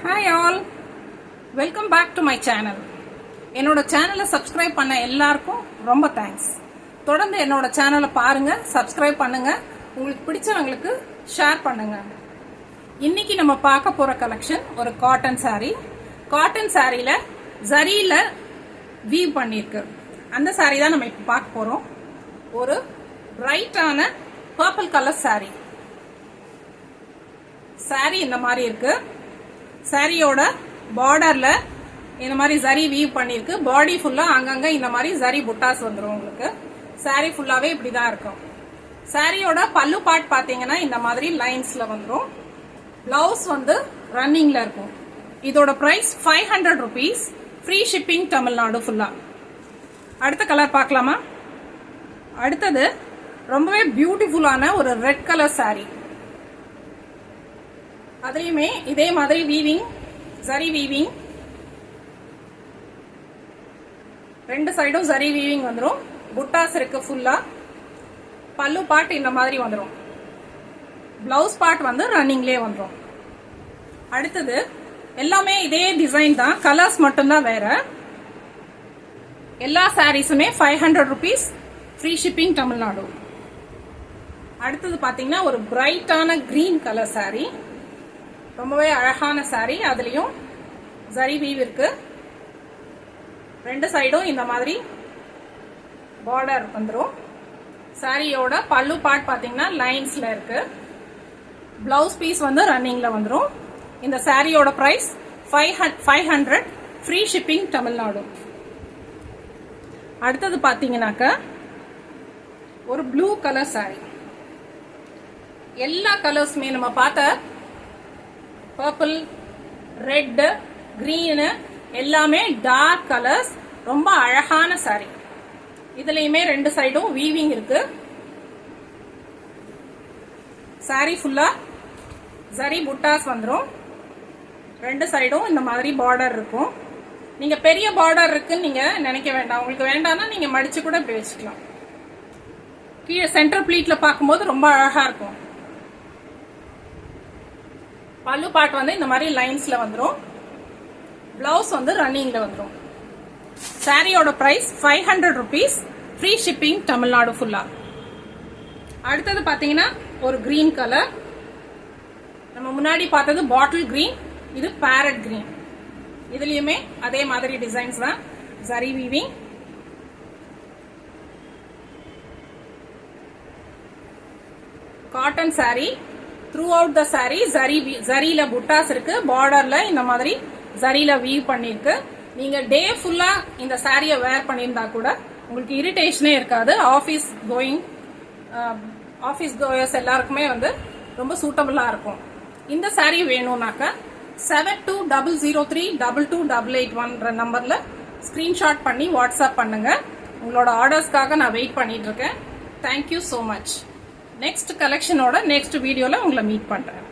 Hi all, welcome back to my channel. என்னோட சேனலை subscribe பண்ண எல்லாருக்கும் ரொம்ப தேங்க்ஸ். தொடர்ந்து என்னோட சேனலை பாருங்க, சப்ஸ்கிரைப் பண்ணுங்க, உங்களுக்கு பிடிச்சவங்களுக்கு ஷேர் பண்ணுங்க. இன்னைக்கு நம்ம பார்க்க போற கலெக்ஷன் ஒரு காட்டன் saree. காட்டன் சாரியில ஜரியில வீவ் பண்ணிருக்கு. அந்த saree தான் நம்ம இப்ப பார்க்க போறோம். ஒரு பிரைட்டான பர்பிள் கலர் saree. saree இந்த மாதிரி இருக்கு. சாரியோட பார்டர்ல இந்த மாதிரி ஜரி வீவ் பண்ணிருக்கு. பாடி ஃபுல்லா அங்கங்க இந்த மாதிரி ஜரி புட்டாஸ் வந்துரும். உங்களுக்கு சாரி ஃபுல்லாவே இப்படிதான் இருக்கும். சாரியோட பல்லு பார்ட் பாத்தீங்கன்னா இந்த மாதிரி லைன்ஸ்ல வந்துரும். பிளவுஸ் வந்து ரன்னிங்ல இருக்கும். இதோட price 500 rupees. Free shipping Tamil Nadu ஃபுல்லா. அடுத்த கலர் பார்க்கலாமா? அடுத்தது ரொம்பவே பியூட்டிஃபுல்லான ஒரு ரெட் கலர் சாரி. அதுலயுமே இதே மாதிரி வீவிங், ஜரி வீவிங், ரெண்டு சைடும் ஜரி வீவிங் வந்துரும். புட்டாஸ் இருக்கு ஃபுல்லா. பல்லு பார்ட் இந்த மாதிரி வந்துரும். பிளவுஸ் பார்ட் வந்து ரன்னிங்லயே வந்துரும். அடுத்தது எல்லாமே இதே டிசைன் தான், கலர்ஸ் மட்டும்தான் வேற. எல்லா சாரீஸுமே 500 rupees. Free shipping Tamil Nadu. அடுத்தது பாத்தீங்கன்னா ஒரு பிரைட்டான கிரீன் கலர் சாரி. ரொம்பவே அழகான சாரி. அதுலயும் ஜரி வீவ் இருக்கு. ரெண்டு சைடும் இந்த மாதிரி பார்டர் வந்துரும். சாரியோட பல்லு பார்ட் பாத்தீங்கன்னா லைன்ஸ்ல இருக்கு. பிளவுஸ் பீஸ் வந்து ரன்னிங்ல வந்துரும். இந்த சாரியோட பிரைஸ் 500. Free shipping Tamil Nadu. அடுத்தது பாத்தீங்கன்னாக்க ஒரு ப்ளூ கலர் சாரி. எல்லா கலர்ஸுமே நம்ம பார்த்த பர்பிள், ரெட், கிரீன் எல்லாமே டார்க் கலர்ஸ். ரொம்ப அழகான சாரி. இதுலயுமே ரெண்டு சைடும் வீவிங் இருக்கு. சாரி ஃபுல்லா ஜரி புட்டாஸ் வந்துரும். ரெண்டு சைடும் இந்த மாதிரி பார்டர் இருக்கும். நீங்க பெரிய பார்டர் இருக்குன்னு நீங்க நினைக்க வேண்டாம். உங்களுக்கு வேண்டாம்னா நீங்க மடிச்சு கூட இப்படி வச்சுக்கலாம். கீழே சென்டர் பிளீட்ல பார்க்கும்போது ரொம்ப அழகா இருக்கும். பல்லு பார்ட் வந்து இந்த மாதிரி லைன்ஸ்ல வந்துரும். பிளவுஸ் வந்து ரன்னிங்ல வந்துரும். சாரியோட price 500 rupees. Free shipping Tamil Nadu ஃபுல்லா. அடுத்தது பாத்தீங்கன்னா ஒரு கிரீன் கலர். நம்ம முன்னாடி பார்த்தது பாட்டில் கிரீன், இது பேரட் கிரீன். இதுலயுமே அதே மாதிரி டிசைன்ஸ் தான். Zari weaving, cotton sari. Throughout the sari ஜரியில புட்டாஸ் இருக்கு. பார்டர்ல இந்த மாதிரி ஜரியில வீவ் பண்ணிருக்கு. நீங்க டே ஃபுல்லா இந்த சாரிய வேர் பண்ணியிருந்தா கூட உங்களுக்கு இரிட்டேஷனே இருக்காது. ஆபீஸ் கோயர்ஸ் எல்லாருக்குமே வந்து ரொம்ப சூட்டபிளா இருக்கும். இந்த சாரி வேணும்னாக்க 7200322881 நம்பர்ல ஸ்கிரீன்ஷாட் பண்ணி வாட்ஸ்அப் பண்ணுங்க. உங்களோட ஆர்டர்ஸ்க்காக நான் வெயிட் பண்ணிட்டு இருக்கேன். Thank you so much. நெக்ஸ்ட் கலெக்ஷனோட நெக்ஸ்ட் வீடியோல உங்களை மீட் பண்றேன்.